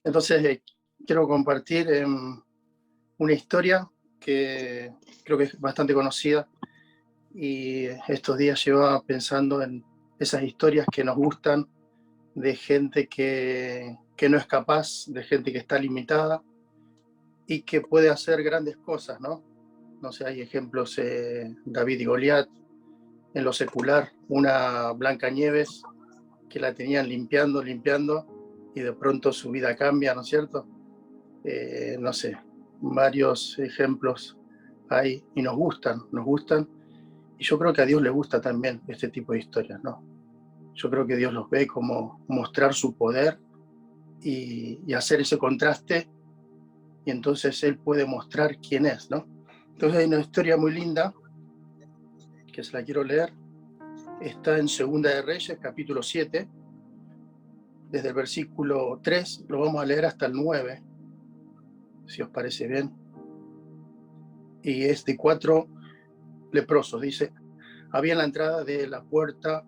Entonces, quiero compartir una historia que creo que es bastante conocida y estos días llevaba pensando en esas historias que nos gustan de gente que no es capaz, de gente que está limitada y que puede hacer grandes cosas, ¿no? No sé, hay ejemplos, David y Goliat, en lo secular, una Blancanieves que la tenían limpiando, y de pronto su vida cambia, ¿no es cierto? No sé, varios ejemplos hay y nos gustan, y yo creo que a Dios le gusta también este tipo de historias, ¿no? Yo creo que Dios los ve como mostrar su poder y hacer ese contraste, y entonces Él puede mostrar quién es, ¿no? Entonces hay una historia muy linda que se la quiero leer, está en Segunda de Reyes, capítulo 7, desde el versículo 3, lo vamos a leer hasta el 9, si os parece bien, y es de 4 leprosos, dice: había en la entrada de la puerta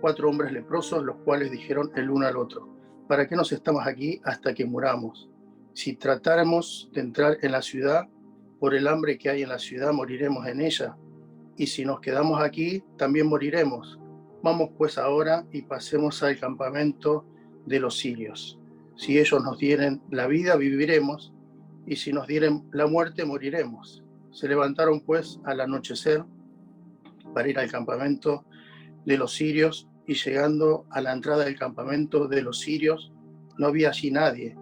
4 hombres leprosos, los cuales dijeron el uno al otro: ¿para qué nos estamos aquí hasta que muramos? Si tratáramos de entrar en la ciudad, por el hambre que hay en la ciudad moriremos en ella, y si nos quedamos aquí, también moriremos. Vamos pues ahora y pasemos al campamento de los sirios. Si ellos nos dieren la vida, viviremos, y si nos dieren la muerte, moriremos. Se levantaron pues al anochecer para ir al campamento de los sirios, y llegando a la entrada del campamento de los sirios, no había allí nadie,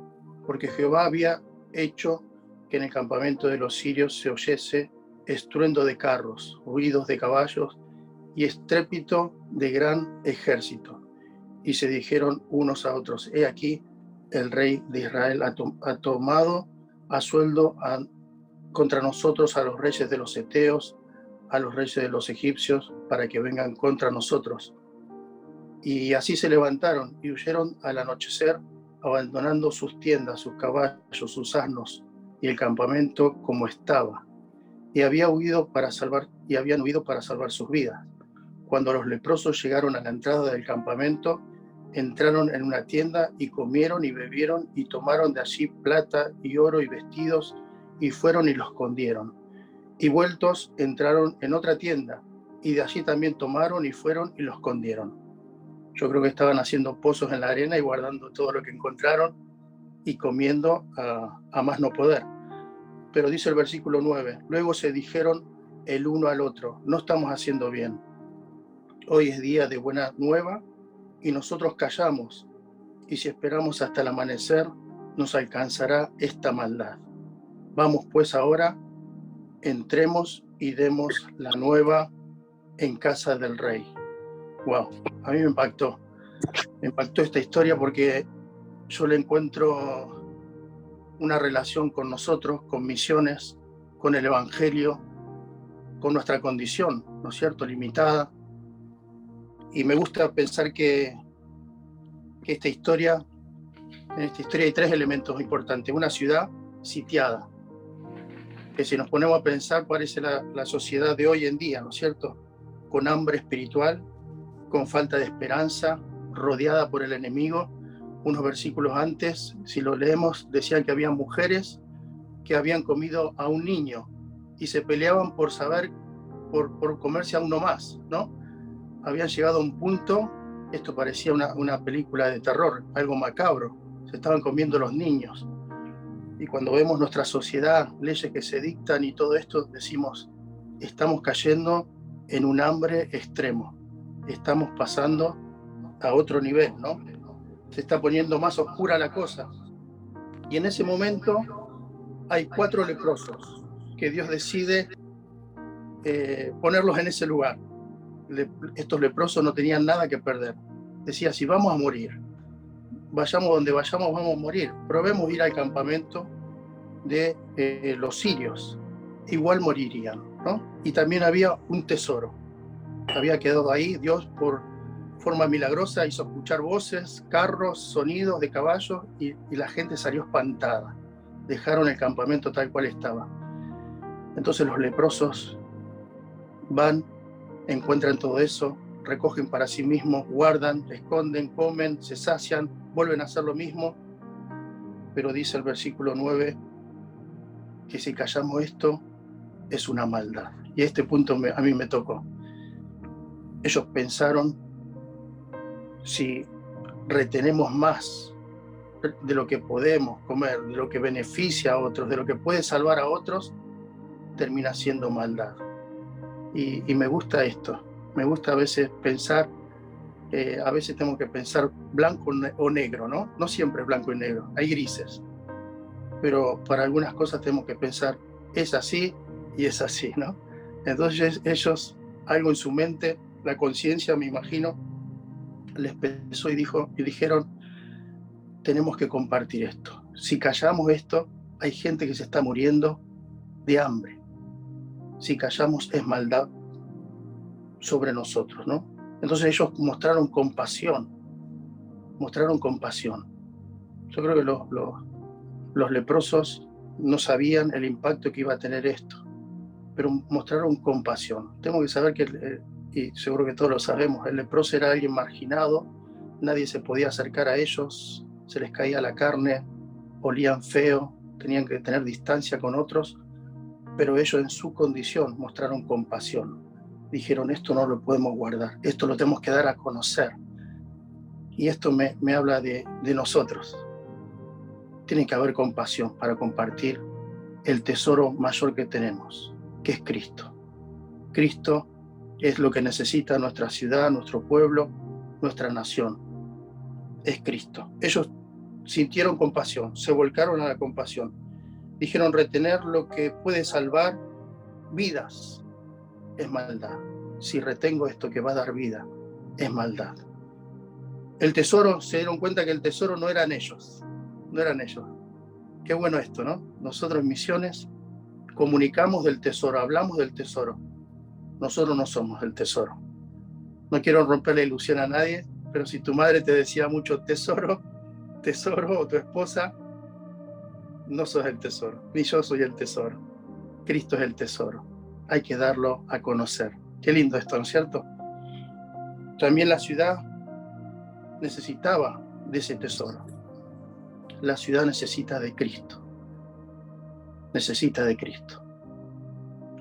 porque Jehová había hecho que en el campamento de los sirios se oyese estruendo de carros, ruidos de caballos y estrépito de gran ejército. Y se dijeron unos a otros: he aquí, el rey de Israel ha tomado a sueldo contra nosotros a los reyes de los heteos, a los reyes de los egipcios, para que vengan contra nosotros. Y así se levantaron y huyeron al anochecer, abandonando sus tiendas, sus caballos, sus asnos y el campamento como estaba. Y habían huido para salvar sus vidas. Cuando los leprosos llegaron a la entrada del campamento, entraron en una tienda y comieron y bebieron y tomaron de allí plata y oro y vestidos, y fueron y los escondieron. Y vueltos entraron en otra tienda, y de allí también tomaron y fueron y los escondieron. Yo creo que estaban haciendo pozos en la arena y guardando todo lo que encontraron y comiendo a más no poder. Pero dice el versículo 9: luego se dijeron el uno al otro: no estamos haciendo bien. Hoy es día de buena nueva y nosotros callamos, y si esperamos hasta el amanecer, nos alcanzará esta maldad. Vamos pues ahora, entremos y demos la nueva en casa del rey. Wow, a mí me impactó esta historia, porque yo le encuentro una relación con nosotros, con misiones, con el evangelio, con nuestra condición, ¿no es cierto?, limitada. Y me gusta pensar que en esta historia hay 3 elementos importantes. Una ciudad sitiada, que si nos ponemos a pensar parece la sociedad de hoy en día, ¿no es cierto?, con hambre espiritual, con falta de esperanza, rodeada por el enemigo. Unos versículos antes, si lo leemos, decían que había mujeres que habían comido a un niño y se peleaban por comerse a uno más, ¿no? Habían llegado a un punto, esto parecía una película de terror, algo macabro, se estaban comiendo los niños. Y cuando vemos nuestra sociedad, leyes que se dictan y todo esto, decimos: estamos cayendo en un hambre extremo, estamos pasando a otro nivel, ¿no? Se está poniendo más oscura la cosa. Y en ese momento hay 4 leprosos que Dios decide ponerlos en ese lugar. Estos leprosos no tenían nada que perder. Decía: si vamos a morir, vayamos donde vayamos, vamos a morir. Probemos ir al campamento de los sirios, igual morirían, ¿no? Y también había un tesoro. Había quedado ahí. Dios, por forma milagrosa, hizo escuchar voces, carros, sonidos de caballos, y la gente salió espantada. Dejaron el campamento tal cual estaba. Entonces los leprosos van, encuentran todo eso, recogen para sí mismos, guardan, esconden, comen, se sacian, vuelven a hacer lo mismo, pero dice el versículo 9 que si callamos esto es una maldad. Y este punto a mí me tocó. Ellos pensaron, si retenemos más de lo que podemos comer, de lo que beneficia a otros, de lo que puede salvar a otros, termina siendo maldad. Y me gusta esto. Me gusta a veces pensar, a veces tenemos que pensar blanco o negro, ¿no? No siempre es blanco y negro, hay grises. Pero para algunas cosas tenemos que pensar, es así y es así, ¿no? Entonces ellos, algo en su mente, la conciencia, me imagino, les pensó y dijeron, tenemos que compartir esto. Si callamos esto, hay gente que se está muriendo de hambre. Si callamos es maldad sobre nosotros, ¿no? Entonces ellos mostraron compasión. Yo creo que los leprosos no sabían el impacto que iba a tener esto, pero mostraron compasión. Tengo que saber que, y seguro que todos lo sabemos, el leproso era alguien marginado, nadie se podía acercar a ellos, se les caía la carne, olían feo, tenían que tener distancia con otros, pero ellos en su condición mostraron compasión. Dijeron, esto no lo podemos guardar, esto lo tenemos que dar a conocer. Y esto me habla de nosotros. Tiene que haber compasión para compartir el tesoro mayor que tenemos, que es Cristo. Cristo es lo que necesita nuestra ciudad, nuestro pueblo, nuestra nación. Es Cristo. Ellos sintieron compasión, se volcaron a la compasión. Dijeron, retener lo que puede salvar vidas es maldad. Si retengo esto que va a dar vida, es maldad. El tesoro, se dieron cuenta que el tesoro no eran ellos. Qué bueno esto, ¿no? Nosotros en Misiones comunicamos del tesoro, hablamos del tesoro. Nosotros no somos el tesoro. No quiero romper la ilusión a nadie, pero si tu madre te decía mucho tesoro, o tu esposa, no sos el tesoro, ni yo soy el tesoro. Cristo es el tesoro. Hay que darlo a conocer. Qué lindo esto, ¿no es cierto? También la ciudad necesitaba de ese tesoro. La ciudad necesita de Cristo. Necesita de Cristo.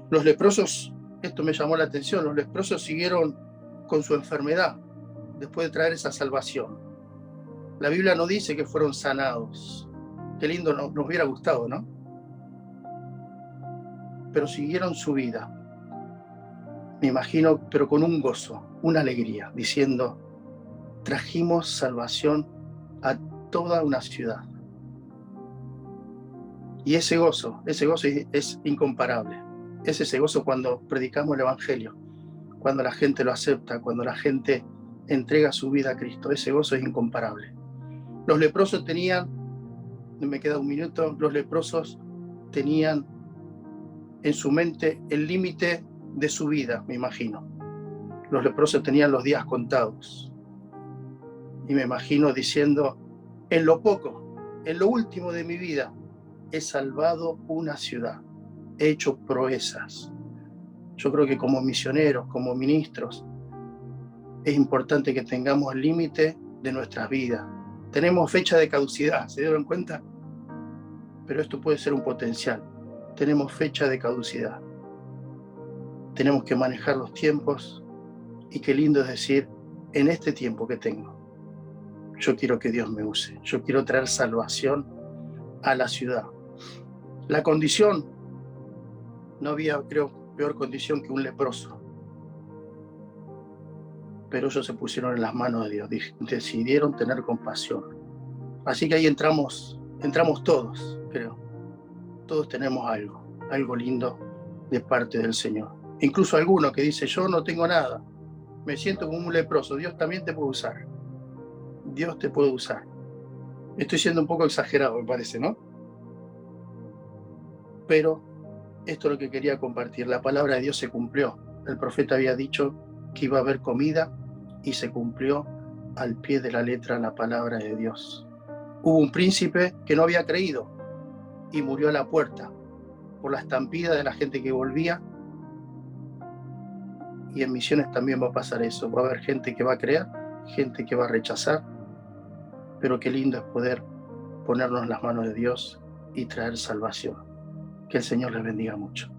Los leprosos, esto me llamó la atención, los leprosos siguieron con su enfermedad después de traer esa salvación. La Biblia no dice que fueron sanados. Qué lindo, nos hubiera gustado, ¿no? Pero siguieron su vida, me imagino, pero con un gozo, una alegría, diciendo, trajimos salvación a toda una ciudad. Y ese gozo es incomparable. Es ese gozo cuando predicamos el Evangelio, cuando la gente lo acepta, cuando la gente entrega su vida a Cristo. Ese gozo es incomparable. Los leprosos tenían, me queda un minuto, los leprosos tenían en su mente el límite de su vida, me imagino. Los leprosos tenían los días contados. Y me imagino diciendo, en lo poco, en lo último de mi vida, he salvado una ciudad, he hecho proezas. Yo creo que como misioneros, como ministros, es importante que tengamos el límite de nuestras vidas. Tenemos fecha de caducidad, ¿se dieron cuenta? Pero esto puede ser un potencial. Tenemos fecha de caducidad. Tenemos que manejar los tiempos y qué lindo es decir, en este tiempo que tengo, yo quiero que Dios me use. Yo quiero traer salvación a la ciudad. La condición, no había, creo, peor condición que un leproso. Pero ellos se pusieron en las manos de Dios, decidieron tener compasión. Así que ahí entramos todos, creo. Todos tenemos algo lindo de parte del Señor. Incluso alguno que dice, yo no tengo nada, me siento como un leproso. Dios también te puede usar. Dios te puede usar. Estoy siendo un poco exagerado, me parece, ¿no? Pero esto es lo que quería compartir. La palabra de Dios se cumplió. El profeta había dicho que iba a haber comida y se cumplió al pie de la letra la palabra de Dios. Hubo un príncipe que no había creído y murió a la puerta por la estampida de la gente que volvía. Y en Misiones también va a pasar eso. Va a haber gente que va a creer, gente que va a rechazar, pero qué lindo es poder ponernos en las manos de Dios y traer salvación. Que el Señor les bendiga mucho.